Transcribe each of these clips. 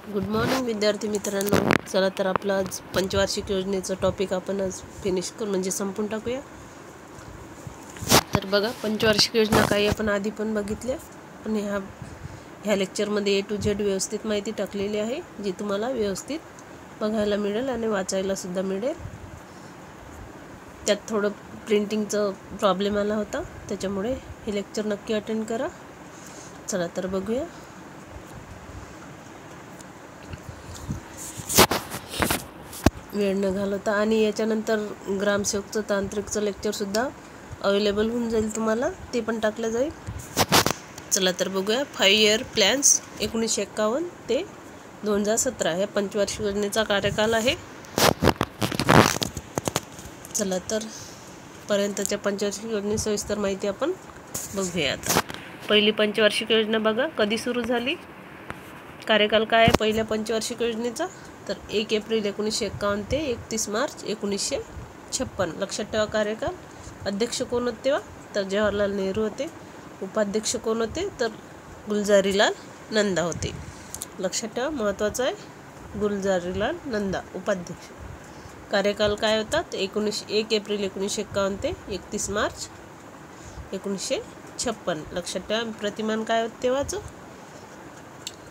Good morning विद्यार्थी मित्रांनो. चला तर आपला आज पंचवार्षिक योजनेचं टॉपिक आपण आज फिनिश करू म्हणजे संपून टाकूया. तर बघा, पंचवार्षिक योजना काही आपण आधी पण बघितल्या आणि ह्या लेक्चरमध्ये A to Z व्यवस्थित माहिती टाकलेली आहे, जी तुम्हाला व्यवस्थित बघायला मिळेल आणि वाचायला सुद्धा मिळेल. त्यात थोडं प्रिंटिंगचं प्रॉब्लेम आला होता, त्याच्यामुळे हे लेक्चर नक्की अटेंड करा. चला तर बघूया. वेळ न घालवता, आणि याच्यानंतर ग्रामसेवकचं तांत्रिकचं लेक्चरसुद्धा अवेलेबल होऊन जाईल तुम्हाला, ते पण टाकलं जाईल. चला तर बघूया. 5 इयर प्लॅन्स 1951 ते 2017 ह्या पंचवार्षिक योजनेचा कार्यकाल आहे. चला तर पर्यंतच्या पंचवार्षिक योजने सविस्तर माहिती आपण बघूया. आता पहिली पंचवार्षिक योजना बघा, कधी सुरू झाली, कार्यकाल काय आहे पहिल्या पंचवार्षिक योजनेचा, तर 1 एप्रिल 1951 ते 31 मार्च 1956. लक्षात ठेवा कार्यकाल. अध्यक्ष कोण होते तेव्हा, तर जवाहरलाल नेहरू होते. उपाध्यक्ष कोण होते, तर गुलजारीलाल नंदा होते. लक्षात ठेवा, महत्त्वाचं आहे, गुलजारीलाल नंदा उपाध्यक्ष. कार्यकाल काय होता, 1 एप्रिल 1951 ते 31 मार्च 1956. लक्षात ठेवा. प्रतिमान काय होतं तेव्हाचं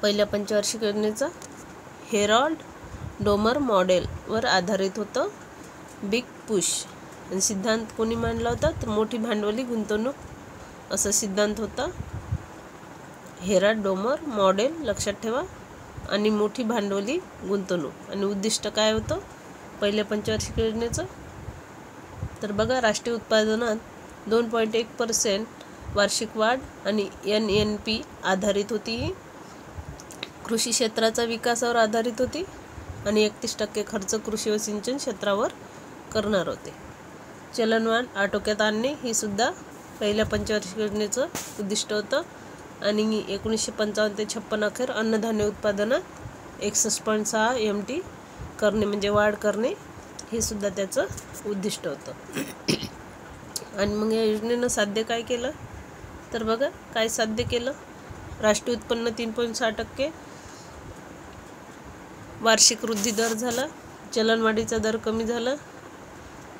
पहिल्या पंचवार्षिक योजनेचा, हेरॉल्ड डोमर मॉडेलवर आधारित होतं. Big push. आणि सिद्धांत कोणी मांडला होता, तर मोठी भांडवली गुंतवणूक असा सिद्धांत होता. हेरॉल्ड डोमर मॉडेल लक्षात ठेवा. आणि मोठी भांडवली गुंतवणूक. आणि उद्दिष्ट काय होतं पहिल्या पंचवार्षिक योजनेचं, तर बघा, राष्ट्रीय उत्पादनात 2.1% वार्षिक वाढ आणि NNP आधारित होती. ही कृषी क्षेत्राचा विकासावर आधारित होती आणि 31% खर्च कृषी व सिंचन क्षेत्रावर करणार होते. चलनवाढ आटोक्यात आणणे ही सुद्धा पहिल्या पंचवार्षिक योजनेचं उद्दिष्ट होतं. आणि 1955 ते 56 अखेर अन्नधान्य उत्पादनात 61.6 MT करणे म्हणजे वाढ करणे हे सुद्धा त्याचं उद्दिष्ट होतं. आणि मग या योजनेनं साध्य काय केलं, तर बघा काय साध्य केलं. राष्ट्रीय उत्पन्न 3.6% वार्षिक वृद्धी दर झाला. चलनवाढीचा दर कमी झाला.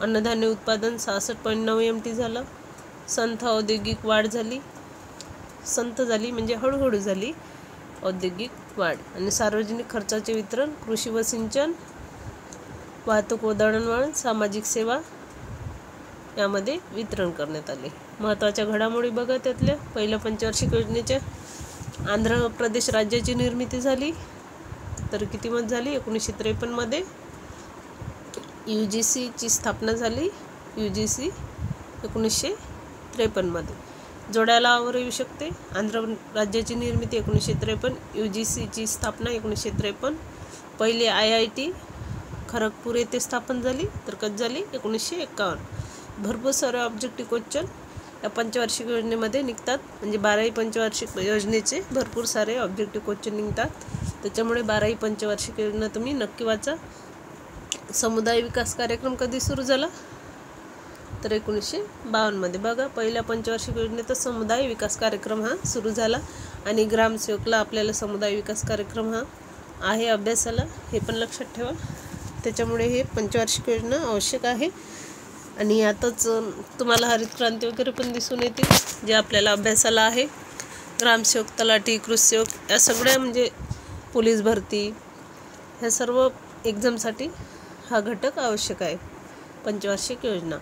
अन्नधान्य उत्पादन 66.9 MT झालं. संथ औद्योगिक वाढ झाली. संथ झाली म्हणजे हळूहळू झाली औद्योगिक वाढ. आणि सार्वजनिक खर्चाचे वितरण कृषी व सिंचन, वाहतूक व दळणवळण, सामाजिक सेवा यामध्ये वितरण करण्यात आले. महत्त्वाच्या घडामोडी बघा त्यातल्या पहिल्या पंचवार्षिक योजनेच्या. आंध्र प्रदेश राज्याची निर्मिती झाली, तर किती मध्ये झाली, 1953 मध्ये. UGCची स्थापना झाली, UGC 1953 मध्ये. जोडायला आवर येऊ शकते. आंध्र राज्याची निर्मिती 1953, UGCची स्थापना 1953. पहिले IIT खरगपूर येथे स्थापन झाली, तर कधी झाली, 1951. भरपूर सारे ऑब्जेक्टिव्ह क्वेश्चन या पंचवार्षिक योजनेमध्ये निघतात, म्हणजे 12ही पंचवार्षिक योजनेचे भरपूर सारे ऑब्जेक्टिव्ह क्वेश्चन निघतात. त्याच्यामुळे 12ही पंचवार्षिक योजना तुम्ही नक्की वाचा. समुदाय विकास कार्यक्रम कधी सुरू झाला, तर 1952 मध्ये. बघा, पहिल्या पंचवार्षिक योजनेत समुदाय विकास कार्यक्रम हा सुरू झाला. आणि ग्रामसेवकला आपल्याला समुदाय विकास कार्यक्रम हा आहे अभ्यासाला, हे पण लक्षात ठेवा. त्याच्यामुळे हे पंचवार्षिक योजना आवश्यक आहे. आणि यातच तुम्हाला हरित क्रांती वगैरे पण दिसून येते, जे आपल्याला अभ्यासाला आहे. ग्रामसेवक, तलाठी, कृषीसेवक या सगळ्या म्हणजे पोलीस भरती ह्या सर्व एक्झामसाठी हा घटक आवश्यक आहे पंचवार्षिक योजना.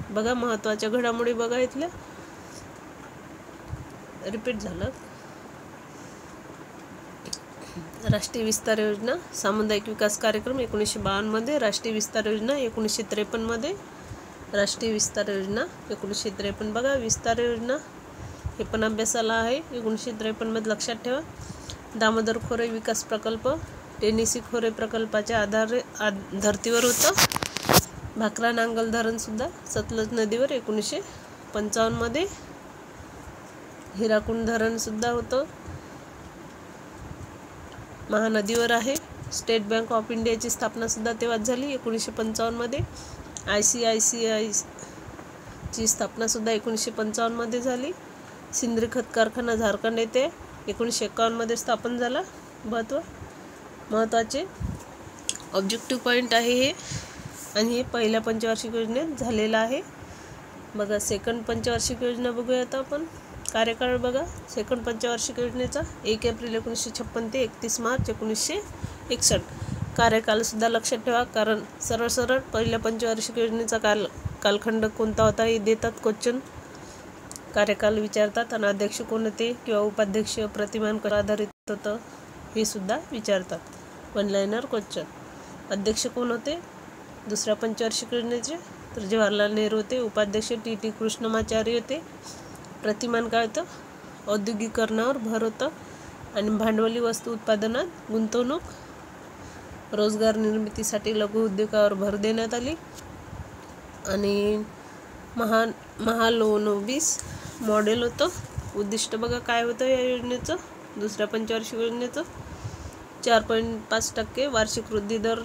बघा, महत्त्वाच्या घडामोडी बघा इथल्या, रिपीट झालं. राष्ट्रीय विस्तार योजना, सामुदायिक विकास कार्यक्रम 1952 मध्ये. राष्ट्रीय विस्तार योजना 1953 मध्ये. राष्ट्रीय विस्तार योजना 1953. बघा, विस्तार योजना हे पण अभ्यासाला आहे 1953 मध्ये. लक्षात ठेवा. दामोदर खोरे विकास प्रकल्प टेनिसी खोरे प्रकल्पाच्या धर्तीवर होतं. भाकरा नांगल धरणसुद्धा सतलज नदीवर 1955 मध्ये. हिराकुंड धरणसुद्धा होतं, महानदीवर आहे. स्टेट बँक ऑफ इंडियाची स्थापनासुद्धा तेव्हाच झाली 1955 मध्ये. ICICI ची स्थापनासुद्धा 1955 मध्ये झाली. सिंद्री खत कारखाना झारखंड येथे 1951 मध्ये स्थापन झाला. महत्त्व महत्त्वाचे ऑब्जेक्टिव्ह पॉईंट आहे हे, आणि हे पहिल्या पंचवार्षिक योजनेत झालेलं आहे. बघा सेकंड पंचवार्षिक योजना बघूया आता आपण. कार्यकाळ बघा सेकंड पंचवार्षिक योजनेचा 1 एप्रिल 1956 ते 31 मार्च 1961. कार्यकालसुद्धा लक्षात ठेवा, कारण सरळ पहिल्या पंचवार्षिक योजनेचा कालखंड कोणता होता हे देतात क्वेश्चन. कार्यकाल विचारतात, आणि अध्यक्ष कोण होते किंवा उपाध्यक्ष, प्रतिमान कशावर आधारित होतं हे सुद्धा विचारतात. One liner question. अध्यक्ष कोण होते दुसऱ्या पंचवार्षिक योजनेचे? तर जवाहरलाल नेहरू होते. उपाध्यक्ष टी कृष्णमाचारी होते. प्रतिमान काय होतं? औद्योगिकीकरणावर भर होतं, आणि भांडवली वस्तू उत्पादनात गुंतवणूक, रोजगार निर्मितीसाठी लघु उद्योगावर भर देण्यात आली. आणि महालोनोबिस मॉडेल होतं. उद्दिष्ट बघा काय होतं या योजनेचं, दुसऱ्या पंचवार्षिक योजनेचं. 4.5% वार्षिक वृद्धी दर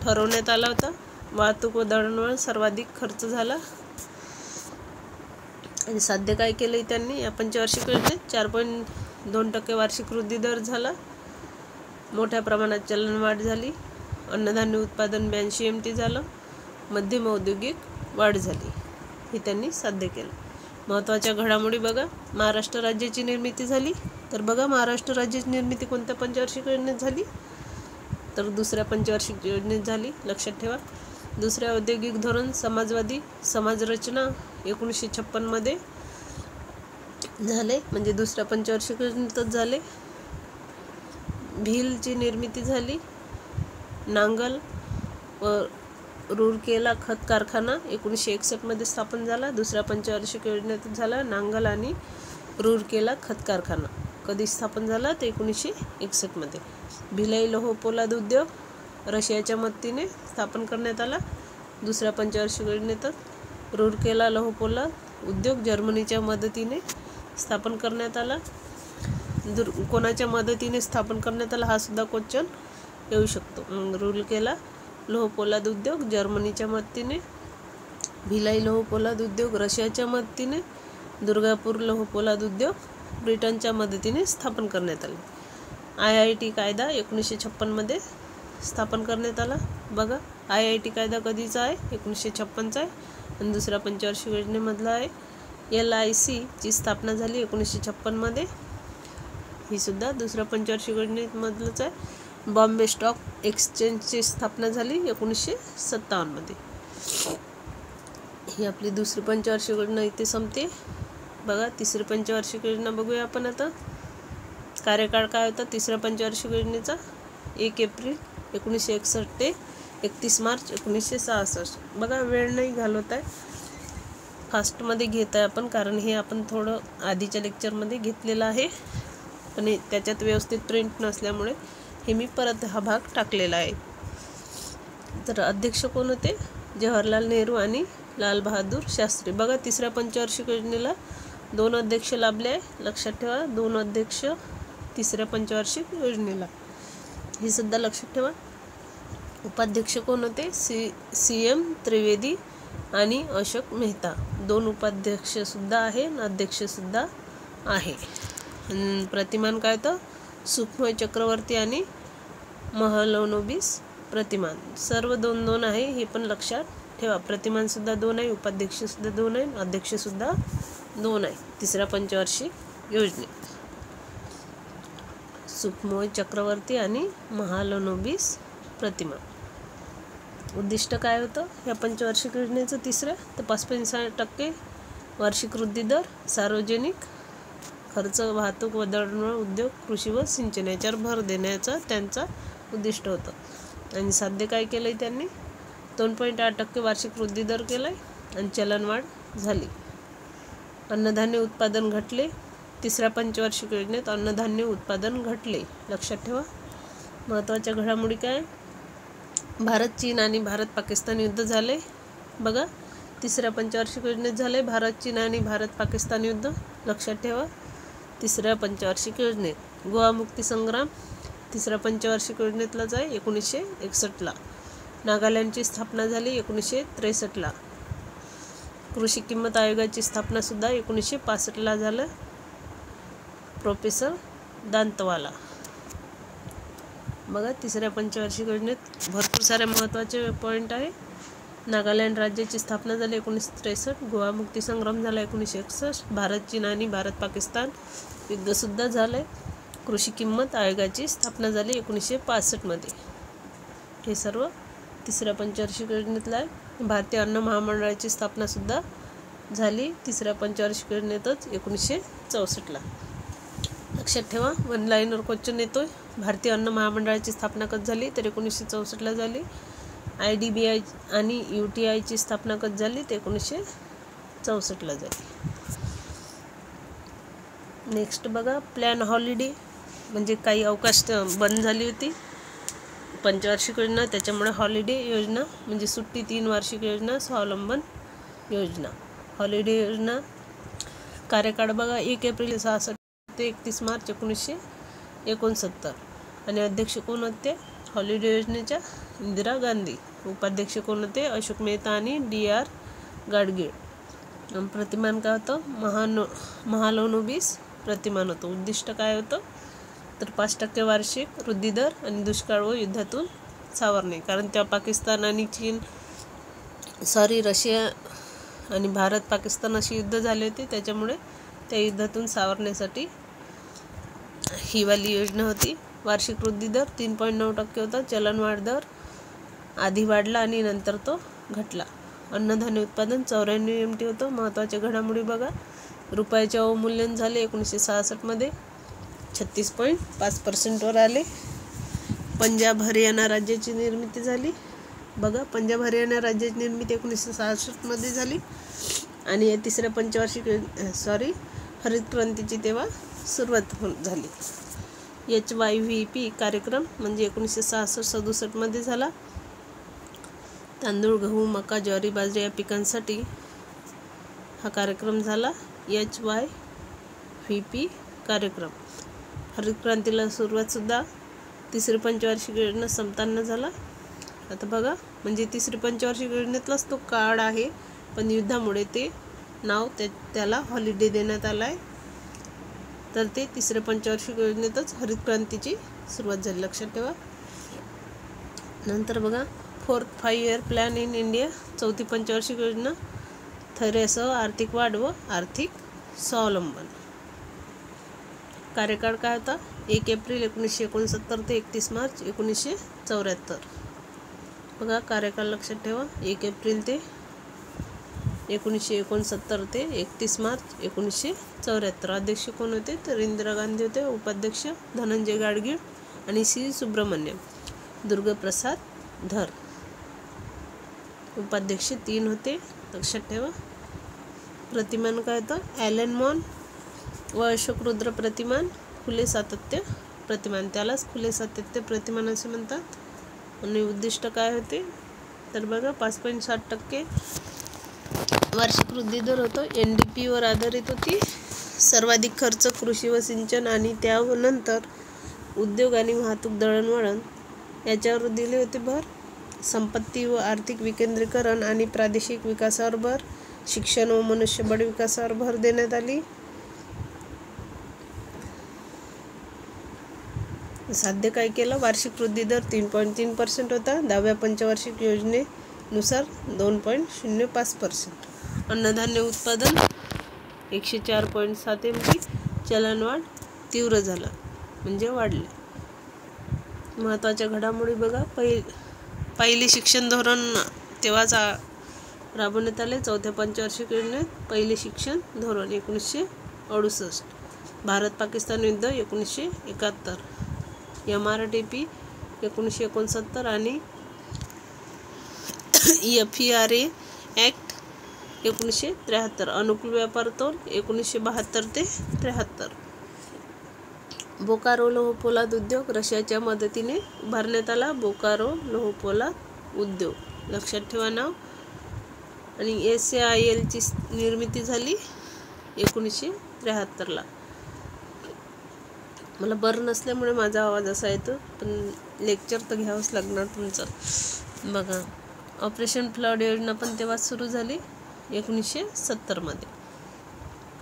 ठरवण्यात आला होता. वाहतूक व दळणवळण सर्वाधिक खर्च झाला. आणि साध्य काय केलं त्यांनी या पंचवार्षिक योजनेत? 4.2% वार्षिक वृद्धी दर झाला. मोठ्या प्रमाणात चलनवाढ झाली. अन्नधान्य उत्पादन 82 MT झालं. मध्यम औद्योगिक वाढ झाली. हे त्यांनी साध्य केलं. महत्त्वाच्या घडामोडी बघा. महाराष्ट्र राज्याची निर्मिती झाली. तर बघा महाराष्ट्र राज्याची निर्मिती कोणत्या पंचवार्षिक योजनेत झाली? तर दुसऱ्या पंचवार्षिक योजनेत झाली. लक्षात ठेवा. दुसरे औद्योगिक धोरण समाजवादी समाजरचना 1956 मध्ये झाले, म्हणजे दुसऱ्या पंचवार्षिक योजनेतच झाले. भीलची निर्मिती झाली. नांगल व रूरकेला खत कारखाना 1961 मध्ये स्थापन झाला. दुसऱ्या पंचवार्षिक योजनेतच झाला नांगल आणि रूरकेला खत कारखाना. कधी स्थापन झाला? ते 1961 मध्ये. भिलाई लोह पोलाद उद्योग रशियाच्या मदतीने स्थापन करण्यात आला. दुसऱ्या पंचवार्षिक योजनेतच. रूरकेला लोह पोलाद उद्योग जर्मनीच्या मदतीने स्थापन करण्यात आला. कोणाच्या मदतीने स्थापन करण्यात आला हा सुद्धा क्वेश्चन येऊ शकतो. रूरकेला लोह पोलाद उद्योग जर्मनीच्या मदतीने. भिलाई लोह पोलाद उद्योग रशियाच्या मदतीने. दुर्गापूर लोह पोलाद उद्योग ब्रिटनच्या मदतीने स्थापन करण्यात आले. IIT कायदा 1956 मध्ये स्थापन करण्यात आला. बघा IIT कायदा कधीचा आहे? 1956चा आहे, आणि दुसऱ्या पंचवार्षिक योजनेमधला आहे. LIC ची स्थापना झाली 1956 मध्ये. ही सुद्धा दुसऱ्या पंचवार्षिक योजनेमधलंच आहे. बॉम्बे स्टॉक एक्सचेंजची स्थापना झाली 1957 मध्ये. ही आपली दुसरी पंचवार्षिक योजना इथे संपते. बघा तिसरी पंचवार्षिक योजना बघूया आपण आता. कार्यकाळ काय होता तिसऱ्या पंचवार्षिक योजनेचा? 1 एप्रिल 1961 ते 31 मार्च 1966. बघा वेळ नाही घालवत आहे, फास्टमध्ये घेत आहे आपण, कारण हे आपण थोडं आधीच्या लेक्चरमध्ये घेतलेलं आहे, पण त्याच्यात व्यवस्थित प्रिंट नसल्यामुळे हे मी परत हा भाग टाकलेला आहे. तर अध्यक्ष कोण होते? जवाहरलाल नेहरू आणि लाल बहादूर शास्त्री. बघा तिसऱ्या पंचवार्षिक योजनेला 2 अध्यक्ष लाभले आहे. लक्षात ठेवा 2 अध्यक्ष तिसऱ्या पंचवार्षिक योजनेला. हे सुद्धा लक्षात ठेवा. उपाध्यक्ष कोण होते? CM त्रिवेदी आणि अशोक मेहता. 2 उपाध्यक्ष सुद्धा आहे आणि अध्यक्ष सुद्धा आहे. प्रतिमान काय होतं? सुखमय चक्रवर्ती आणि महालनोबिस प्रतिमान. सर्व 2-2 आहे, हे पण लक्षात ठेवा. प्रतिमान सुद्धा 2 आहे, उपाध्यक्ष सुद्धा 2 आहे, अध्यक्ष सुद्धा 2 आहे तिसऱ्या पंचवार्षिक योजनेत. सुखमय चक्रवर्ती आणि महालनोबिस प्रतिमा. उद्दिष्ट काय होतं या पंचवार्षिक योजनेचं तिसरं? तर 5.60% वार्षिक वृद्धी दर, सार्वजनिक खर्च, वाहतूक व दळणवळण उद्योग, कृषी व सिंचन याच्यावर भर देण्याचा त्यांचा उद्दिष्ट होतं. आणि साध्य काय केलंय त्यांनी? 2.8% वार्षिक वृद्धी दर केलाय आणि चलनवाढ झाली. अन्नधान्य उत्पादन घटले. तिसऱ्या पंचवार्षिक योजनेत अन्नधान्य उत्पादन घटले. लक्षात ठेवा. महत्त्वाच्या घडामोडी काय? भारत चीन आणि भारत पाकिस्तान युद्ध झाले. बघा तिसऱ्या पंचवार्षिक योजनेत झाले भारत चीन आणि भारत पाकिस्तान युद्ध. लक्षात ठेवा. तिसऱ्या पंचवार्षिक योजनेत गोवा मुक्ती संग्राम तिसऱ्या पंचवार्षिक योजनेतलाच आहे 1961ला. नागालँडची स्थापना झाली 1963ला. कृषी किंमत आयोगाची स्थापना सुद्धा 1965ला झालं. प्रोफेसर दांतवाला. बघा, तिसऱ्या पंचवार्षिक योजनेत भरपूर सारे महत्त्वाचे पॉईंट आहे. नागालँड राज्याची स्थापना झाली 1963. गोवा मुक्ती संग्राम झाला 1961. भारत चीन आणि भारत पाकिस्तान युद्धसुद्धा झाले. कृषी किंमत आयोगाची स्थापना झाली 1965 मध्ये. हे सर्व तिसऱ्या पंचवार्षिक योजनेतलं आहे. भारतीय अन्न महामंडळाची स्थापनासुद्धा झाली तिसऱ्या पंचवार्षिक योजनेतच 1964ला. लक्षात ठेवा, वन लाईनर क्वेश्चन येतोय. भारतीय अन्न महामंडळाची स्थापना कधी झाली तर 1964ला झाली. IDBI आणि UTIची स्थापना कधी झाली तर 1964ला झाली. नेक्स्ट बघा, प्लॅन हॉलिडे म्हणजे काही अवकाश बंद झाली होती पंचवार्षिक योजना, त्याच्यामुळे हॉलिडे योजना म्हणजे सुट्टी 3 वार्षिक योजना, स्वावलंबन योजना. हॉलिडे योजना कार्यकाळ बघा 1 एप्रिल 1966 ते 31 मार्च 1969. आणि अध्यक्ष कोण होते हॉलिडे योजनेच्या? इंदिरा गांधी. उपाध्यक्ष कोण होते? अशोक मेहता आणि DR गाडगीळ. प्रतिमान काय होतं? महालनोबिस प्रतिमान होतं. उद्दिष्ट काय होतं तर 5% वार्षिक वृद्धी दर आणि दुष्काळ व युद्धातून सावरणे. कारण तेव्हा पाकिस्तान आणि रशिया आणि भारत पाकिस्तान अशी युद्ध झाले होते, त्याच्यामुळे त्या युद्धातून सावरण्यासाठी ही वाली योजना होती. वार्षिक वृद्धी दर 3.9% होता. चलनवाढ दर आधी वाढला आणि नंतर तो घटला. अन्नधान्य उत्पादन 94 MT होतं. महत्त्वाच्या घडामोडी बघा, रुपयाचे अवमूल्यन झाले 1966 मध्ये 36.5% आले. पंजाब हरियाणा राज्याची निर्मिती झाली. बघा, पंजाब हरियाणा राज्याची निर्मिती 1966 मध्ये झाली. आणि या तिसऱ्या पंचवार्षिक हरित क्रांतीची तेव्हा सुरुवात झाली. HYVP कार्यक्रम म्हणजे 1966-67 मध्ये झाला. तांदूळ, गहू, मका, ज्वारी, बाजरी या पिकांसाठी हा कार्यक्रम झाला. HYVP कार्यक्रम. हरित क्रांतीला सुरुवातसुद्धा तिसरी पंचवार्षिक योजना संपताना झाला. आता बघा, म्हणजे तिसरी पंचवार्षिक योजनेतलाच तो काळ आहे, पण युद्धामुळे ते नाव त्याला हॉलिडे देण्यात आलं आहे. तर ते तिसऱ्या पंचवार्षिक योजनेतच हरित क्रांतीची सुरुवात झाली. लक्षात ठेवा. नंतर बघा, 4th 5-year plan in India. चौथी पंचवार्षिक योजना. स्थैर्यासह आर्थिक वाढ व आर्थिक स्वावलंबन. कार्यकाळ काय होता? 1 एप्रिल 1969 ते 31 मार्च 1974. बघा, कार्यकाळ लक्षात ठेवा. 1 एप्रिल ते 1969 ते 31 मार्च 1974. अध्यक्ष कोण होते तर इंदिरा गांधी होते. उपाध्यक्ष धनंजय गाडगीळ आणि C. सुब्रमण्यम. दुर्गाप्रसाद धर. उपाध्यक्ष 3 होते. लक्षात ठेवा. प्रतिमान काय होतं? ॲलन मॉन व अशोक रुद्र प्रतिमान. खुले सातत्य प्रतिमान, त्यालाच खुले सातत्य प्रतिमान असे म्हणतात. आणि उद्दिष्ट काय होते तर बघा, 5.7% वार्षिक वृद्धी दर होतो. NDP वर आधारित होती. सर्वाधिक खर्च कृषी व सिंचन आणि त्यानंतर उद्योग आणि वाहतूक, दळणवळण याच्यावर दिले होते भर. संपत्ती व आर्थिक विकेंद्रीकरण आणि प्रादेशिक विकासावर भर. शिक्षण व मनुष्यबळ विकासावर भर देण्यात आली. साध्य काय केलं? वार्षिक वृद्धी दर 3.3% होता. 10व्या पंचवार्षिक योजनेनुसार 2.05%. अन्नधान्य उत्पादन 104.7 MT. चलनवाढ तीव्र झाला म्हणजे वाढले. महत्त्वाच्या घडामोडी बघा, पहिले शिक्षण धोरण तेव्हाच राबवण्यात आले. चौथ्या पंचवार्षिक योजनेत पहिले शिक्षण धोरण 1968. भारत पाकिस्तान युद्ध 1971. MRTP 1969 आणि FERA ॲक्ट 1973. अनुकूल व्यापार तोल 1972 ते 73. बोकारो लोहपोलाद उद्योग रशियाच्या मदतीने उभारण्यात आला. बोकारो लोहपोलाद उद्योग. लक्षात ठेवा नाव. आणि SAILची निर्मिती झाली 1973ला. मला बरं नसल्यामुळे माझा आवाज असा येतो, पण लेक्चर तर घ्यावंच लागणार तुमचं. बघा, ऑपरेशन फ्लड योजना पण तेव्हाच सुरू झाली 1970 मध्ये.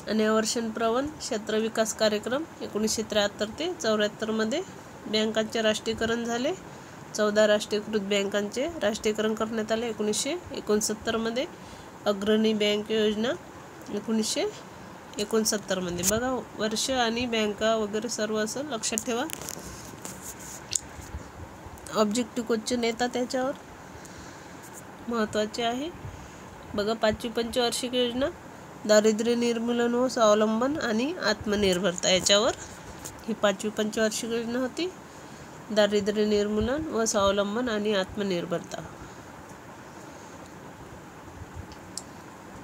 आणि अवर्षण प्रवण क्षेत्र विकास कार्यक्रम 1973 ते 74 मध्ये बँकांचे राष्ट्रीयकरण झाले. 14 राष्ट्रीयकृत बँकांचे राष्ट्रीयकरण करण्यात आले 1969 मध्ये. अग्रणी बँक योजना 1969 मध्ये. बघा वर्ष आणि बँका वगैरे सर्व असं लक्षात ठेवा. ऑब्जेक्टिव्ह क्वेश्चन येतात त्याच्यावर, महत्त्वाचे आहे. बघा 5वी पंचवार्षिक योजना दारिद्र्य निर्मूलन व स्वावलंबन आणि आत्मनिर्भरता, याच्यावर ही 5वी पंचवार्षिक योजना होती. दारिद्र्य निर्मूलन व स्वावलंबन आणि आत्मनिर्भरता.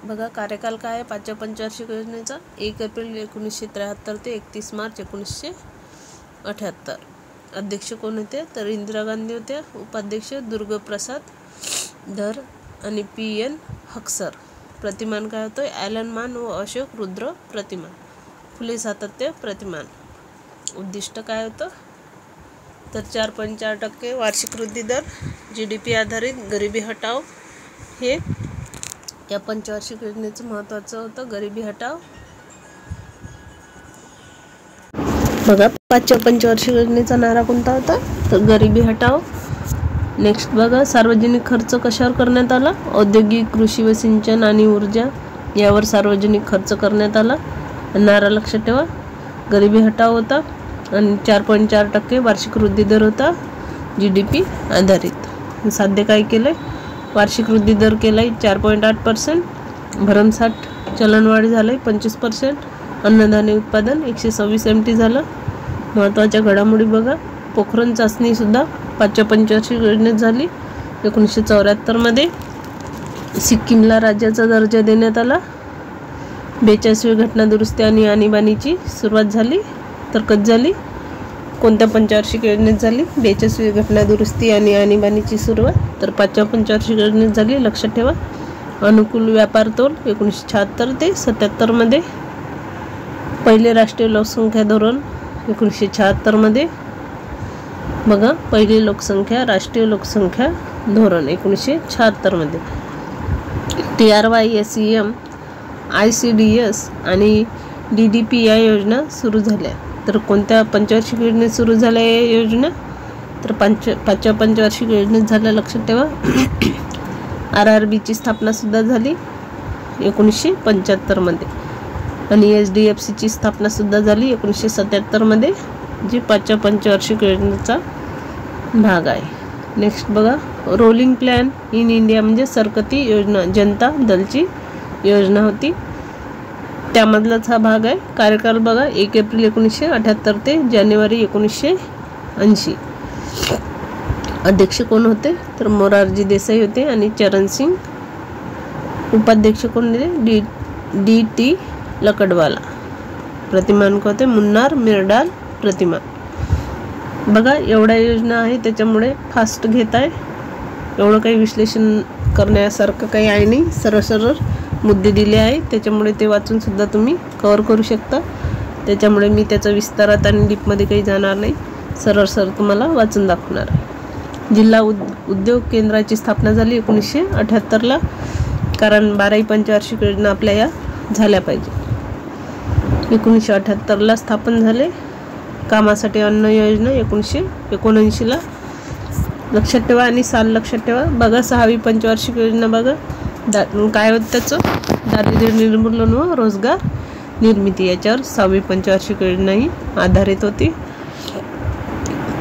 बघा कार्यकाल काय आहे 5व्या पंचवार्षिक योजनेचा? 1 एप्रिल 1973 ते 31 मार्च 1978. अध्यक्ष कोण होते? तर इंदिरा गांधी होत्या. उपाध्यक्ष दुर्गाप्रसाद धर आणि PN हक्सर. प्रतिमान काय होतं? ॲलन मान व अशोक रुद्र प्रतिमान. फुले सातत्य प्रतिमान. उद्दिष्ट काय होतं? तर 4.4% वार्षिक वृद्धी दर, GDP आधारित गरिबी हटाव, हे या पंचवार्षिक योजनेचं महत्त्वाचं होतं. गरिबी हटाव. बघा 5व्या पंचवार्षिक योजनेचा नारा कोणता होता? तर गरिबी हटाव. नेक्स्ट बघा सार्वजनिक खर्च कशावर करण्यात आला? औद्योगिक, कृषी व सिंचन आणि ऊर्जा यावर सार्वजनिक खर्च करण्यात आला. नारा लक्षात ठेवा, गरिबी हटाव होता आणि 4.4% वार्षिक वृद्धी दर होता GDP आधारित. साध्य काय केलं? वार्षिक वृद्धी दर केला 4.8%. भरमसाठ चलनवाढ झालं 25%. अन्नधान्य उत्पादन 126 MT झालं. महत्त्वाच्या घडामोडी बघा, पोखरण चाचणीसुद्धा 5व्या पंचवार्षिक योजनेत झाली 1974 मध्ये. सिक्कीमला राज्याचा दर्जा देण्यात आला. 42वी घटना दुरुस्ती आणि आणीबाणीची सुरुवात झाली. तर कधी झाली? कोणत्या पंचवार्षिक योजनेत झाली? 42वी घटना दुरुस्ती आणि आणीबाणीची सुरुवात तर 5व्या पंचवार्षिक योजनेत झाली. लक्षात ठेवा. अनुकूल व्यापार तोल 1976 ते 77 मध्ये. पहिले राष्ट्रीय लोकसंख्या धोरण 1976 मध्ये. बघा पहिली लोकसंख्या राष्ट्रीय लोकसंख्या धोरण 1976 मध्ये. TRY-SEM, ICDS आणि DDP या योजना सुरू झाल्या. तर कोणत्या पंचवार्षिक योजनेत सुरू झाल्या या योजना? तर 5व्या पंचवार्षिक योजनेत झाल्या. लक्षात ठेवा. RRBची स्थापना सुद्धा झाली 1975 मध्ये आणि SDFCची स्थापना सुद्धा झाली 1977 मध्ये, जी 5व्या पंचवार्षिक योजनेचा भाग आहे. नेक्स्ट बघा रोलिंग प्लॅन इन इंडिया म्हणजे सरकती योजना जनता दलची योजना होती, त्यामधलाच हा भाग आहे. कार्यकाल बघा 1 एप्रिल 1978 ते जानेवारी 1980. अध्यक्ष कोण होते? तर मोरारजी देसाई होते आणि चरण सिंग. उपाध्यक्ष कोण होते? DT लकडवाला. प्रतिमान कोण होते? मुन्नार मिर्डाल प्रतिमान. बघा एवढ्या योजना आहे त्याच्यामुळे फास्ट घेत आहे, एवढं काही विश्लेषण करण्यासारखं काही आहे नाही. सरळ सरळ मुद्दे दिले आहे त्याच्यामुळे ते वाचून सुद्धा तुम्ही कव्हर करू शकता. त्याच्यामुळे मी त्याचा विस्तारात आणि डीपमध्ये काही जाणार नाही, सरळ सरळ तुम्हाला वाचून दाखवणार आहे. जिल्हा उद्योग केंद्राची स्थापना झाली 1978ला, कारण 12ही पंचवार्षिक योजना आपल्या या झाल्या पाहिजे. 1978ला स्थापन झाले. कामासाठी अन्न योजना 1979ला. लक्षात ठेवा आणि साल लक्षात ठेवा. बघा 6वी पंचवार्षिक योजना बघा काय होतं त्याचं? दारिद्र्य निर्मूलन व रोजगार निर्मिती, याच्यावर 6वी पंचवार्षिक योजना ही आधारित होती.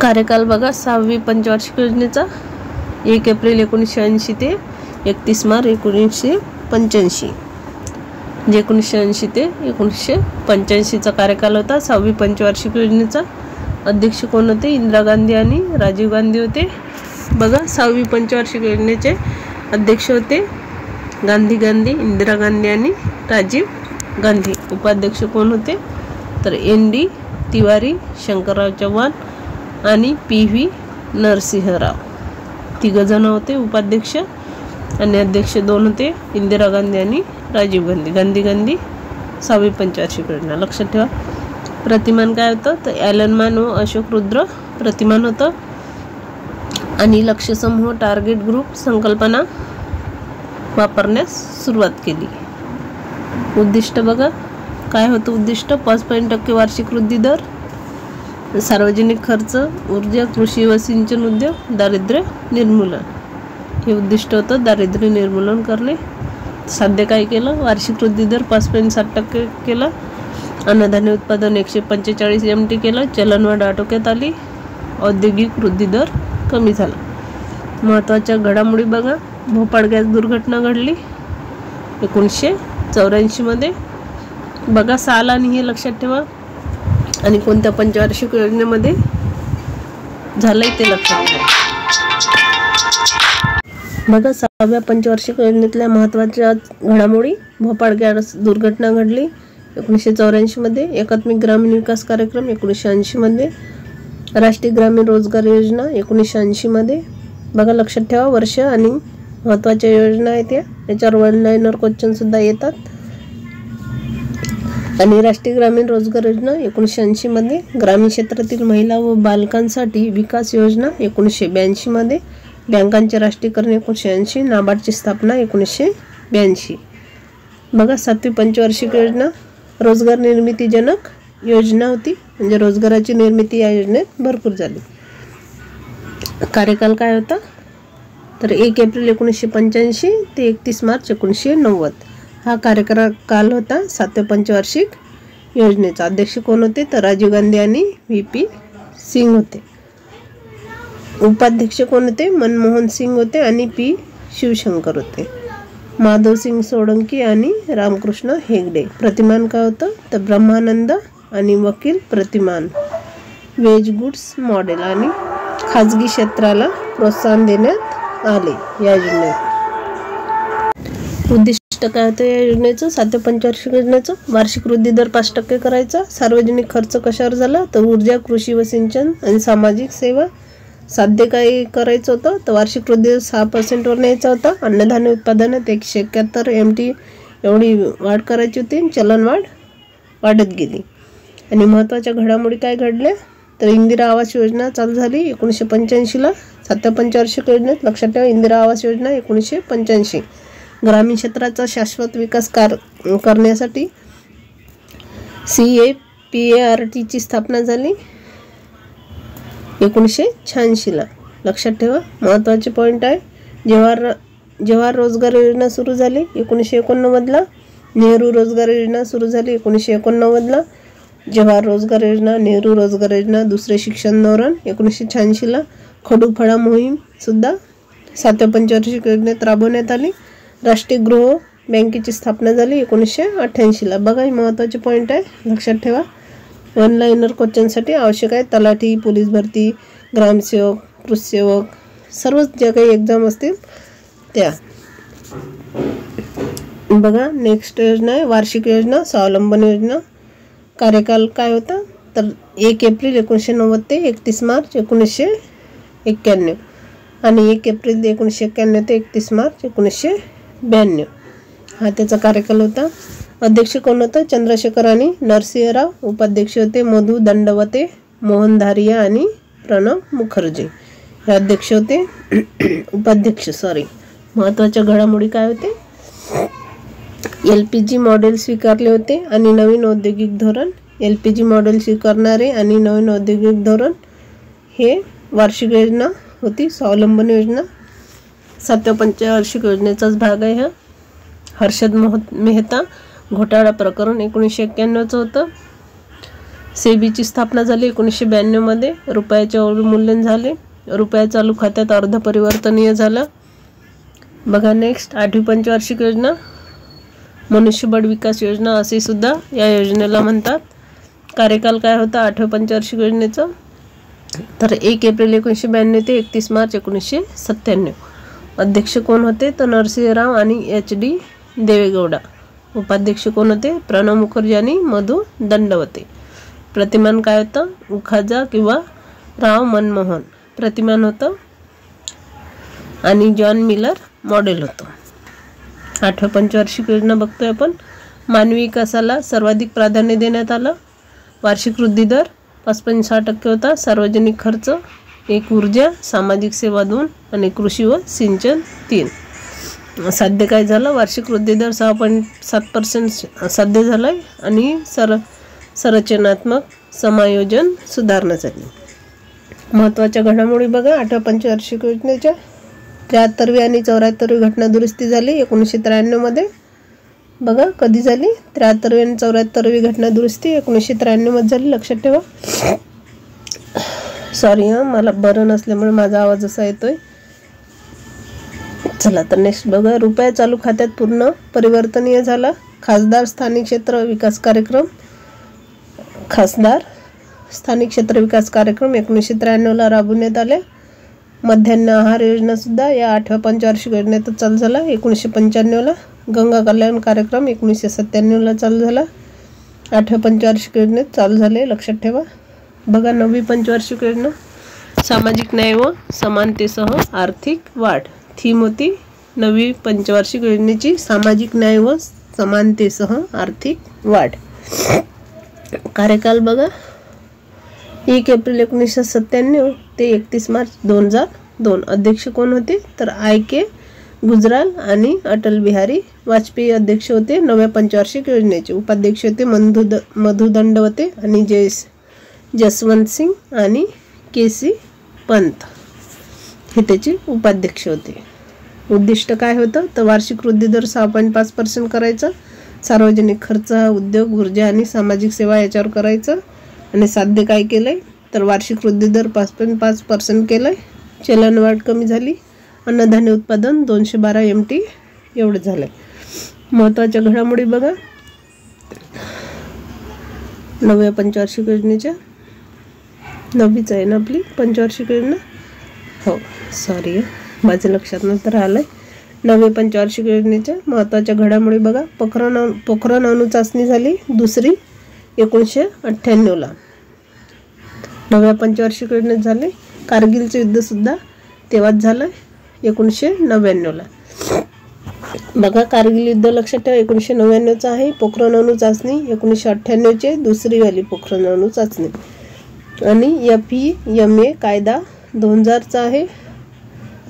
कार्यकाल बघा 6वी पंचवार्षिक योजनेचा 1 एप्रिल 1980 ते 31 मार्च 1985. 1980 ते 1985चा कार्यकाल होता 6वी पंचवार्षिक योजनेचा. अध्यक्ष कोण होते? इंदिरा गांधी आणि राजीव गांधी होते. बघा 6वी पंचवार्षिक योजनेचे अध्यक्ष होते गांधी, इंदिरा गांधी आणि राजीव गांधी. उपाध्यक्ष कोण होते? तर ND तिवारी, शंकरराव चव्हाण आणि PV नरसिंहराव. तिघजण होते उपाध्यक्ष आणि अध्यक्ष 2 होते, इंदिरा गांधी आणि राजीव गांधी. गांधी 6वी पंचवार्षिक योजना. लक्षात ठेवा. प्रतिमान काय होतं? तर ॲलन मान व अशोक रुद्र प्रतिमान होतं. आणि लक्ष्य समूह टार्गेट ग्रुप संकल्पना वापरण्यास सुरुवात केली. उद्दिष्ट बघा काय होतं? उद्दिष्ट 5% वार्षिक वृद्धी दर, सार्वजनिक खर्च, ऊर्जा, कृषी व सिंचन उद्योग, दारिद्र्य निर्मूलन हे उद्दिष्ट होतं, दारिद्र्य निर्मूलन करणे. साध्य काय केलं? वार्षिक वृद्धी दर 5.7% केला. अन्नधान्य उत्पादन 145 MT केलं. चलनवाढ आटोक्यात आली. औद्योगिक वृद्धी दर कमी झाला. महत्त्वाच्या घडामोडी बघा. भोपाळ गॅस दुर्घटना घडली 1984 मध्ये. बघा साल आणि हे लक्षात ठेवा, आणि कोणत्या पंचवार्षिक योजनेमध्ये झालंय ते लक्षात ठेवा. बघा 6व्या पंचवार्षिक योजनेतल्या महत्त्वाच्या घडामोडी. भोपाळ गॅस दुर्घटना घडली 1984 मध्ये. एकात्मिक ग्रामीण विकास कार्यक्रम 1980 मध्ये. राष्ट्रीय ग्रामीण रोजगार योजना 1980 मध्ये. बघा लक्षात ठेवा वर्ष आणि महत्त्वाच्या योजना आहेत त्या. याच्यावर वन लाइनर क्वेश्चन सुद्धा येतात. आणि राष्ट्रीय ग्रामीण रोजगार योजना 1980 मध्ये. ग्रामीण क्षेत्रातील महिला व बालकांसाठी विकास योजना 1982 मध्ये. बँकांचे राष्ट्रीयकरण 1980. नाबार्डची स्थापना 1982. बघा 7वी पंचवार्षिक योजना रोजगार निर्मिती जनक योजना होती, म्हणजे रोजगाराची निर्मिती या योजनेत भरपूर झाली. कार्यकाल काय होता? तर 1 एप्रिल 1985 ते 31 मार्च 1990 हा कार्यकाल होता 7व्या पंचवार्षिक योजनेचा. अध्यक्ष कोण होते? तर राजीव गांधी आणि VP सिंग होते. उपाध्यक्ष कोण होते? मनमोहन सिंग होते आणि P शिवशंकर होते. माधव सिंग सोळंकी आणि रामकृष्ण हेगडे. प्रतिमान काय होतं? तर ब्रह्मानंद आणि वकील प्रतिमान. वेज गुड्स मॉडेल आणि खाजगी क्षेत्राला प्रोत्साहन देण्यात आले या योजनेत. उद्दिष्ट काय होतं या योजनेचं? 7व्या पंचवार्षिक योजनेचं वार्षिक वृद्धी दर 5% करायचा. सार्वजनिक खर्च कशावर झाला? तर ऊर्जा, कृषी व सिंचन आणि सामाजिक सेवा. साध्य काय करायचं होतं? तर वार्षिक वृद्धी दर 6% वर न्यायचा होता. अन्नधान्य उत्पादनात 171 MT एवढी वाढ करायची होती. चलनवाढ वाढत गेली. आणि महत्त्वाच्या घडामोडी काय घडल्या? तर इंदिरा आवास योजना चालू झाली 1985ला. 7व्या पंचवार्षिक योजनेत लक्षात ठेवा इंदिरा आवास योजना 1985. ग्रामीण क्षेत्राचा शाश्वत विकास करण्यासाठी CAPARTची स्थापना झाली 1986ला. लक्षात ठेवा महत्त्वाचे पॉईंट आहे. जवाहर रोजगार योजना सुरू झाली 1989ला. नेहरू रोजगार योजना सुरू झाली 1989ला. जवाहर रोजगार योजना, नेहरू रोजगार योजना, दुसरे शिक्षण धोरण 1986ला. खडू फळा मोहीम सुद्धा 7व्या पंचवार्षिक योजनेत राबवण्यात आली. राष्ट्रीय गृह बँकेची स्थापना झाली 1988ला. बघा हे महत्त्वाचे पॉईंट आहे, लक्षात ठेवा. वन लाइनर क्वेश्चनसाठी आवश्यक आहे. तलाठी, पोलीस भरती, ग्रामसेवक, कृषीसेवक सर्वच ज्या काही एक्झाम असतील त्या. बघा नेक्स्ट योजना आहे वार्षिक योजना स्वावलंबन योजना. कार्यकाल काय होता? तर 1 एप्रिल 1990 ते 31 मार्च 1991 आणि 1 एप्रिल 1991 ते 31 मार्च 1992 हा त्याचा कार्यकाल होता. अध्यक्ष कोण होतं? चंद्रशेखर आणि नरसिंहराव. उपाध्यक्ष होते मधु दंडवते, मोहन धारिया आणि प्रणव मुखर्जी हे अध्यक्ष होते. उपाध्यक्ष महत्त्वाच्या घडामोडी काय होते? LPG मॉडेल स्वीकारले होते आणि नवीन औद्योगिक धोरण. LPG मॉडेल स्वीकारणारे आणि नवीन औद्योगिक धोरण हे वार्षिक योजना होती स्वावलंबन योजना. 7व्या पंचवार्षिक योजनेचाच भाग आहे हा. हर्षद मेहता घोटाळा प्रकरण 1991चं होतं. सेबीची स्थापना झाली 1992 मध्ये. रुपयाचे अवमूल्यन झाले. रुपया चालू खात्यात अर्ध परिवर्तनीय झालं. बघा नेक्स्ट 8वी पंचवार्षिक योजना मनुष्यबळ विकास योजना असे सुद्धा या योजनेला म्हणतात. कार्यकाल काय होता 8व्या पंचवार्षिक योजनेचं? तर 1 एप्रिल 1992 ते 31 मार्च 1997. अध्यक्ष कोण होते? तर नरसिंहराव आणि HD देवेगौडा. उपाध्यक्ष कोण होते? प्रणव मुखर्जी आणि मधु दंडवते. प्रतिमान काय होतं? उखाजा किंवा राव मनमोहन प्रतिमान होतं आणि जॉन मिलर मॉडेल होतं. 8व्या पंचवार्षिक योजना बघतोय आपण. मानवी विकासाला सर्वाधिक प्राधान्य देण्यात आलं. वार्षिक वृद्धी दर 5.6% होता. सार्वजनिक खर्च 1, ऊर्जा सामाजिक सेवा 2 आणि कृषी व सिंचन 3. साध्य काय झालं? वार्षिक वृद्धी दर 6.7% साध्य झालाय आणि संरचनात्मक समायोजन सुधारणा झाली. महत्त्वाच्या घडामोडी बघा. 8व्या पंचवार्षिक योजनेच्या 73वी आणि 74वी घटना दुरुस्ती झाली 1993 मध्ये. बघा कधी झाली. 73वी आणि 74वी घटना दुरुस्ती 1993 मध्ये झाली. लक्षात ठेवा. सॉरी मला बरं नसल्यामुळे माझा आवाज असा येतोय. चला तर नेक्स्ट बघा. रुपया चालू खात्यात पूर्ण परिवर्तनीय झाला. खासदार स्थानिक क्षेत्र विकास कार्यक्रम 1993ला राबवण्यात आल्या. मध्यान्ह आहार योजना सुद्धा या 8व्या पंचवार्षिक योजनेतच चालू झाला 1995ला. गंगा कल्याण कार्यक्रम 1997ला चालू झाला. 8व्या पंचवार्षिक योजनेत चालू झाले. लक्षात ठेवा. बघा 9वी पंचवार्षिक योजना सामाजिक न्याय व समानतेसह आर्थिक वाढ. थीम होती 9वी पंचवार्षिक योजनेची सामाजिक न्याय व समानतेसह आर्थिक वाढ. कार्यकाल बघा 1 एप्रिल 1997 ते 31 मार्च 2002. अध्यक्ष कोण होते तर IK गुजराल आणि अटल बिहारी वाजपेयी अध्यक्ष होते 9व्या पंचवार्षिक योजनेचे. उपाध्यक्ष होते मधु दंडवते आणि जसवंत सिंग आणि KC पंत हे त्याचे उपाध्यक्ष होते. उद्दिष्ट काय होतं तर वार्षिक वृद्धी दर 6.5% करायचा. सार्वजनिक खर्च हा उद्योग ऊर्जा आणि सामाजिक सेवा याच्यावर करायचं. आणि साध्य काय केलंय तर वार्षिक वृद्धी दर 5.5% केलंय. चलनवाढ कमी झाली. अन्नधान्य उत्पादन 212 MT एवढं झालंय. महत्त्वाच्या घडामोडी बघा 9व्या पंचवार्षिक योजनेच्या. 9वीच आहे ना आपली पंचवार्षिक योजना. हो सॉरी माझ्या लक्षात नंतर आलंय. 9व्या पंचवार्षिक योजनेच्या महत्त्वाच्या घडामोडी बघा. पोखरण अणुचाचणी झाली दुसरी 1998ला. 9व्या पंचवार्षिक योजनेत झाले. कारगिलचं युद्ध सुद्धा तेव्हाच झालं 1999ला. बघा कारगिल युद्ध लक्षात ठेवा 1999चं आहे. पोखरण अणुचाचणी 1998चे दुसरी वाली पोखरण अणुचाचणी. आणि FEMA कायदा 2000चा आहे.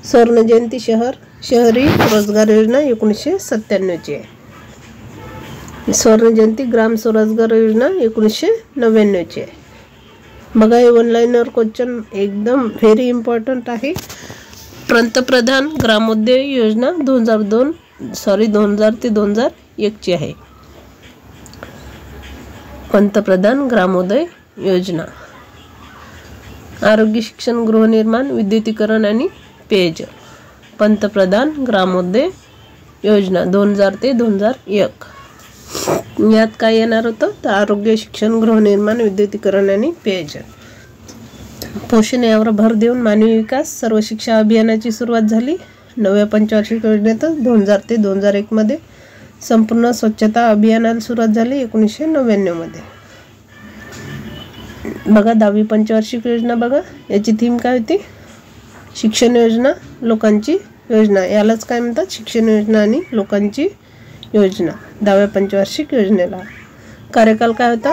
स्वर्ण जयंती शहरी रोजगार योजना 1997ची आहे. स्वर्ण जयंती ग्राम स्वरोजगार योजना 1999ची आहे. बघा हे ऑनलाईनवर क्वेश्चन एकदम व्हेरी इम्पॉर्टंट आहे. पंतप्रधान ग्रामोदय योजना 2000 ते 2001ची आहे. पंतप्रधान ग्रामोदय योजना. आरोग्य शिक्षण गृहनिर्माण विद्युतीकरण आणि पेयजल. पंतप्रधान ग्रामोदय योजना 2000 ते 2001. यात काय येणार होतं तर आरोग्य शिक्षण गृहनिर्माण विद्युतीकरण आणि पेयजल. पोषण यावर भर देऊन मानवी विकास सर्व शिक्षा अभियानाची सुरुवात झाली 9व्या पंचवार्षिक योजनेतच 2000 ते 2001 मध्ये. संपूर्ण स्वच्छता अभियानाला सुरुवात झाली 1999 मध्ये. बघा 10वी पंचवार्षिक योजना बघा. याची थीम काय होती शिक्षण योजना लोकांची योजना. यालाच काय म्हणतात शिक्षण योजना आणि लोकांची योजना 10व्या पंचवार्षिक योजनेला. कार्यकाल काय होता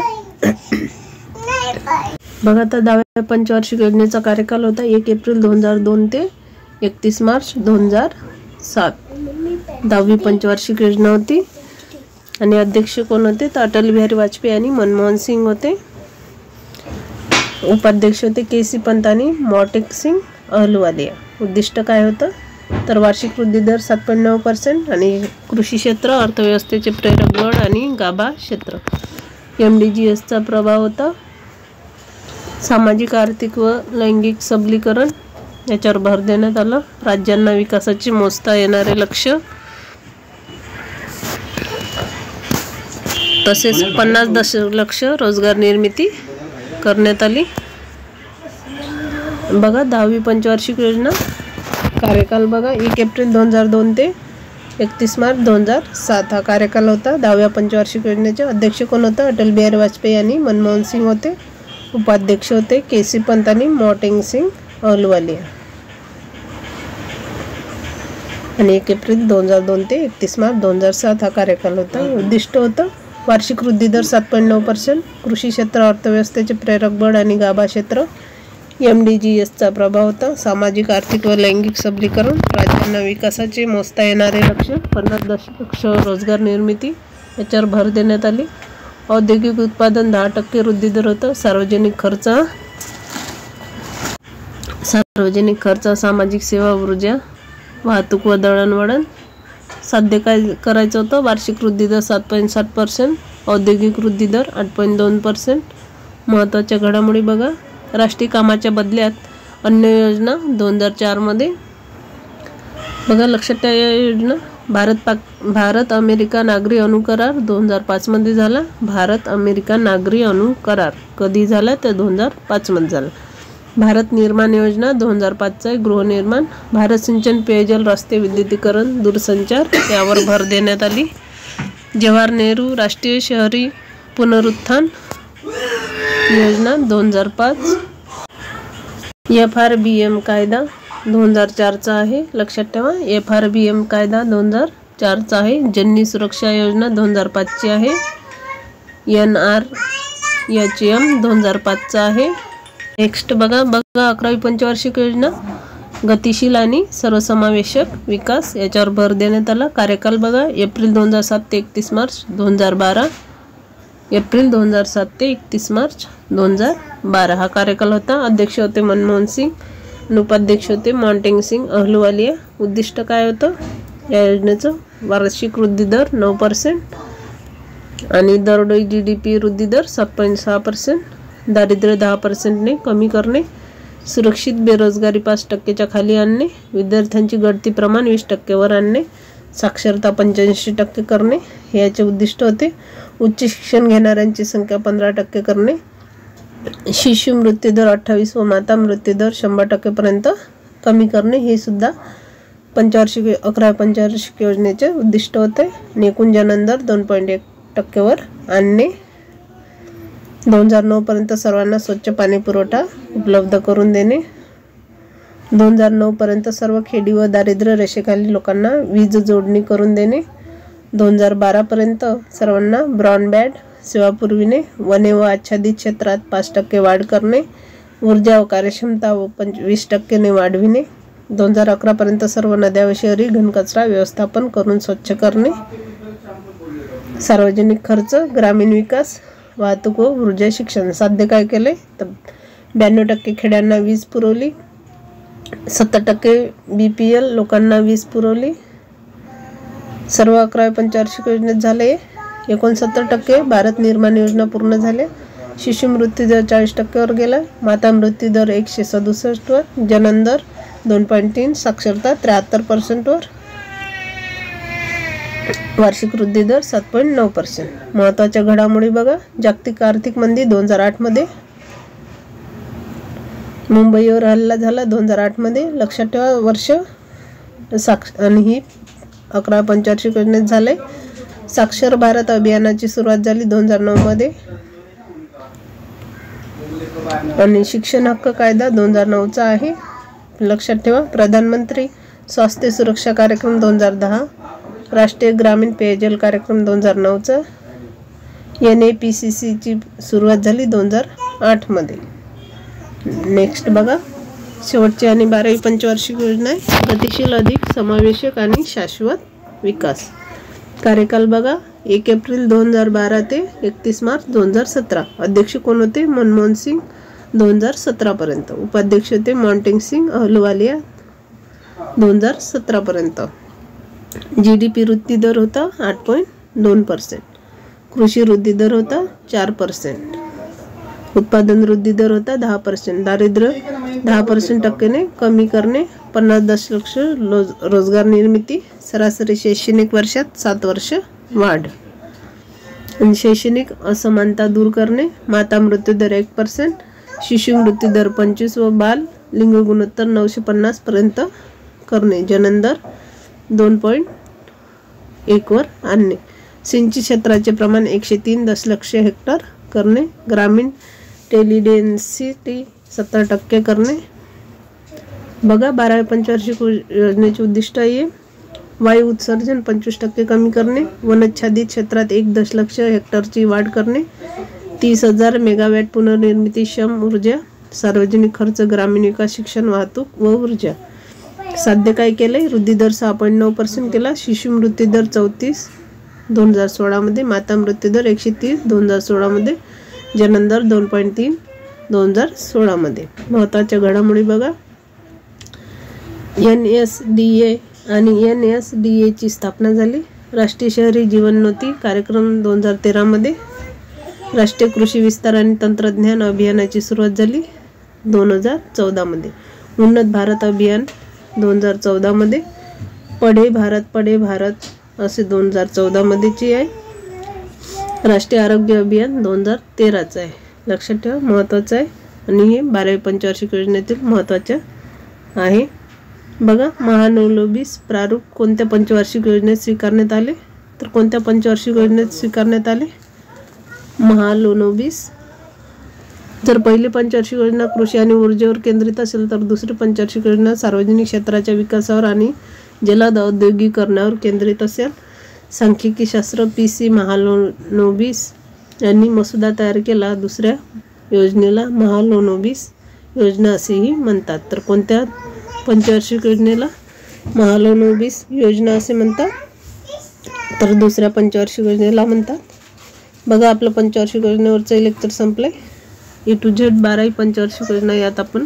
बघा. तर 10व्या पंचवार्षिक योजनेचा कार्यकाल होता 1 एप्रिल 2002 ते 31 मार्च 2007. 10वी पंचवार्षिक योजना होती. आणि अध्यक्ष कोण होते तर अटल बिहारी वाजपेयी आणि मनमोहन सिंग होते. उपाध्यक्ष होते KC पंत आणि मोटेक सिंग अहलुवालिया. उद्दिष्ट काय होतं तर वार्षिक वृद्धी दर 7.9% आणि कृषी क्षेत्र अर्थव्यवस्थेचे प्रेरक बळ आणि गाभा क्षेत्र. MDGsचा प्रभाव होता. सामाजिक आर्थिक व लैंगिक सबलीकरण याच्यावर भर देण्यात आला. राज्यांना विकासाचे मोजता येणारे लक्ष तसेच 50 दशलक्ष रोजगार निर्मिती करण्यात आली. बघा 10वी पंचवार्षिक योजना. कार्यकाल बघा 1 एप्रिल 2002 ते 31 मार्च 2007 हा कार्यकाल होता 10व्या पंचवार्षिक योजनेचे. अध्यक्ष कोण होतं अटल बिहारी वाजपेयी आणि मनमोहन सिंग होते. उपाध्यक्ष होते KC पंत आणि मोटेक सिंग अहलुवालिया. आणि 1 एप्रिल 2002 ते 31 मार्च 2007 हा कार्यकाल होता. उद्दिष्ट होतं वार्षिक वृद्धी दर 7.9%. कृषी क्षेत्र अर्थव्यवस्थेचे प्रेरक बळ आणि गाभा क्षेत्र. MDGsचा प्रभाव होता. सामाजिक आर्थिक व लैंगिक सबलीकरण. राज्यांना विकासाचे मोजता येणारे लक्ष 50 दशलक्ष रोजगार निर्मिती याच्यावर भर देण्यात आली. औद्योगिक उत्पादन 10% वृद्धी दर होतं. सार्वजनिक खर्च, सामाजिक सेवा, ऊर्जा, वाहतूक व दळणवळण साध्य काय करायचं होतं. वार्षिक वृद्धी दर 7.7%, औद्योगिक वृद्धी दर 8.2%. महत्त्वाच्या घडामोडी बघा. राष्ट्रीय कामाच्या बदल्यात अन्य योजना 2004 मध्ये बघा. लक्षात ठेवा या योजना. भारत अमेरिका नागरी अणु करार 2005 मध्ये झाला. भारत अमेरिका नागरी अणु करार कधी झाला तर 2005 मध्ये झाला. भारत निर्माण योजना 2005चा गृहनिर्माण. भारत सिंचन, पेयजल, रस्ते, विद्युतीकरण, दूरसंचार यावर भर देण्यात आली. जवाहर नेहरू राष्ट्रीय शहरी पुनरुत्थान योजना 2005. FRBM कायदा 2004चा आहे. लक्षात ठेवा FRBM कायदा 2004चा आहे. जननी सुरक्षा योजना 2005ची आहे. NRHM 2005चा आहे. नेक्स्ट बघा 11वी पंचवार्षिक योजना गतिशील आणि सर्वसमावेशक विकास याच्यावर भर देण्यात आला. कार्यकाल बघा. एप्रिल 2007 ते 31 मार्च 2012. एप्रिल 2007 ते 31 मार्च 2012 हा कार्यकाल होता. अध्यक्ष होते मनमोहन सिंग आणि उपाध्यक्ष होते मॉन्टेग सिंग अहलुवालिया. उद्दिष्ट काय होतं या योजनेचं. वार्षिक वृद्धी दर 9% आणि दरडोई GDP वृद्धी दर 7.6%. दारिद्र्य 10%ने कमी करणे. सुरक्षित बेरोजगारी 5% खाली आणणे. विद्यार्थ्यांची गळती प्रमाण 20% वर आणणे. साक्षरता 85% करणे हे याचे उद्दिष्ट होते. उच्च शिक्षण घेणाऱ्यांची संख्या 15% करणे. शिशु मृत्यू दर 28 व माता मृत्यू दर 100% पर्यंत कमी करणे हे सुद्धा 11व्या पंचवार्षिक योजनेचे उद्दिष्ट होते. एकूण जनन दर 2.1% वर आणणे. 2009 पर्यंत सर्वांना स्वच्छ पाणी पुरवठा उपलब्ध करून देणे. 2009 पर्यंत सर्व खेडी व दारिद्र्य रेषेखाली लोकांना वीज जोडणी करून देणे. 2012 पर्यंत सर्वांना ब्रॉडबँड सेवा पुरविणे. वने व आच्छादित क्षेत्रात 5% वाढ करणे. ऊर्जा व कार्यक्षमता 20% ने वाढविणे. 2011 पर्यंत सर्व नद्या व शहरी घनकचरा व्यवस्थापन करून स्वच्छ करणे. सार्वजनिक खर्च, ग्रामीण विकास, वाहतूक व ऊर्जा, शिक्षण साध्य काय केले तर 92% खेड्यांना वीज पुरवली. 70% BPL लोकांना वीज पुरवली. सर्व 11व्या पंचवार्षिक योजनेत झाले. 69% भारत निर्माण योजना पूर्ण झाल्या. शिशु मृत्यू दर 40% वर गेला. माता मृत्यू दर 167 वर. जनन दर 2.3. साक्षरता 73% वर. वार्षिक वृद्धी दर 7.9%. महत्त्वाच्या घडामोडी बघा. जागतिक आर्थिक मंदी 2008 मध्ये. मुंबईवर हल्ला झाला 2008 मध्ये. लक्षात ठेवा वर्ष. आणि ही 11व्या पंचवार्षिक योजनेत झाले. साक्षर भारत अभियानाची सुरुवात झाली 2009 मध्ये. आणि शिक्षण हक्क कायदा 2009चा आहे. लक्षात ठेवा. प्रधानमंत्री स्वास्थ्य सुरक्षा कार्यक्रम 2010. राष्ट्रीय ग्रामीण पेयजल कार्यक्रम 2009चा. NAPCC ची सुरुवात झाली 2008 मध्ये. नेक्स्ट बघा. शेवटची आणि 12वी पंचवार्षिक योजना आहे गतिशील, अधिक समावेशक आणि शाश्वत विकास. कार्यकाल बघा. 1 एप्रिल 2012 ते 31 मार्च 2017. अध्यक्ष कोण होते. मनमोहन सिंग 2017 पर्यंत. उपाध्यक्ष होते मॉन्टेग सिंग अहलुवालिया 2017 पर्यंत. GDP वृद्धी दर होता 8.2%. कृषी वृद्धी दर होता 4%. उत्पादन वृद्धी दर होता 10%. दारिद्र्य 10% ने कमी करणे. 50 दशलक्ष रोजगार निर्मिती. सरासरी शैक्षणिक वर्षात 7 वर्ष वाढ. आणि शैक्षणिक असमानता दूर करणे. माता मृत्यू दर 1%. शिशु मृत्यू दर 25 व बाल लिंग गुणोत्तर 950 पर्यंत करणे. जनन दर 2.1 वर आणणे. सिंचित क्षेत्राचे प्रमाण 103 दशलक्ष हेक्टर करणे. ग्रामीण टेलिडेन्सिटी 70% करणे. बघा 12व्या पंचवार्षिक योजनेचे उद्दिष्ट आहे. वायू उत्सर्जन 25% कमी करणे. वनच्छादित क्षेत्रात 1 दशलक्ष हेक्टरची वाढ करणे. 30,000 मेगावॅट पुनर्निर्मिती क्षम ऊर्जा. सार्वजनिक खर्च, ग्रामीण विकास, शिक्षण, वाहतूक व ऊर्जा साध्य काय केले. वृद्धी दर 6.9% केला. शिशु मृत्यू दर 34 2016 मध्ये, माता मृत्यूदर 130 2016 मध्ये, जननदर 2.3 2016 मध्ये. महत्त्वाच्या घडामोडी बघा. NSDA आणि NSDA ची स्थापना झाली. राष्ट्रीय शहरी जीवनोन्नती कार्यक्रम 2013 मध्ये. राष्ट्रीय कृषी विस्तार आणि तंत्रज्ञान अभियानाची सुरुवात झाली 2014 मध्ये. उन्नत भारत अभियान 2014 मध्ये. पढे भारत असे 2014 मध्येची आहे. राष्ट्रीय आरोग्य अभियान 2013चं आहे. लक्षात ठेवा, महत्त्वाचं आहे आणि हे 12वी पंचवार्षिक योजनेतील महत्त्वाचे आहे. बघा, महालनोबिस प्रारूप कोणत्या पंचवार्षिक योजनेत स्वीकारण्यात आले? तर कोणत्या पंचवार्षिक योजनेत स्वीकारण्यात आले? महालनोबिस. जर पहिली पंचवार्षिक योजना कृषी आणि ऊर्जेवर केंद्रित असेल तर दुसरी पंचवार्षिक योजना सार्वजनिक क्षेत्राच्या विकासावर आणि जलद औद्योगिकीकरणावर केंद्रित असेल. सांख्यिकी शास्त्र PC महालनोबिस यांनी मसुदा तयार केला. दुसऱ्या योजनेला महालनोबिस योजना असेही म्हणतात. तर कोणत्या पंचवार्षिक योजनेला महालनोबिस योजना असे म्हणतात? तर दुसऱ्या पंचवार्षिक योजनेला म्हणतात. बघा, आपलं पंचवार्षिक योजनेवरचं लेक्चर संपलंय. A to Z 12 पंचवार्षिक योजना यात आपण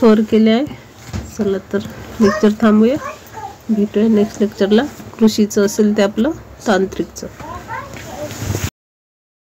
कव्हर केले आहे. चला तर लेक्चर थांबूया. भेटूया नेक्स्ट लेक्चरला. कृषीचं असेल ते आपलं तांत्रिकचं.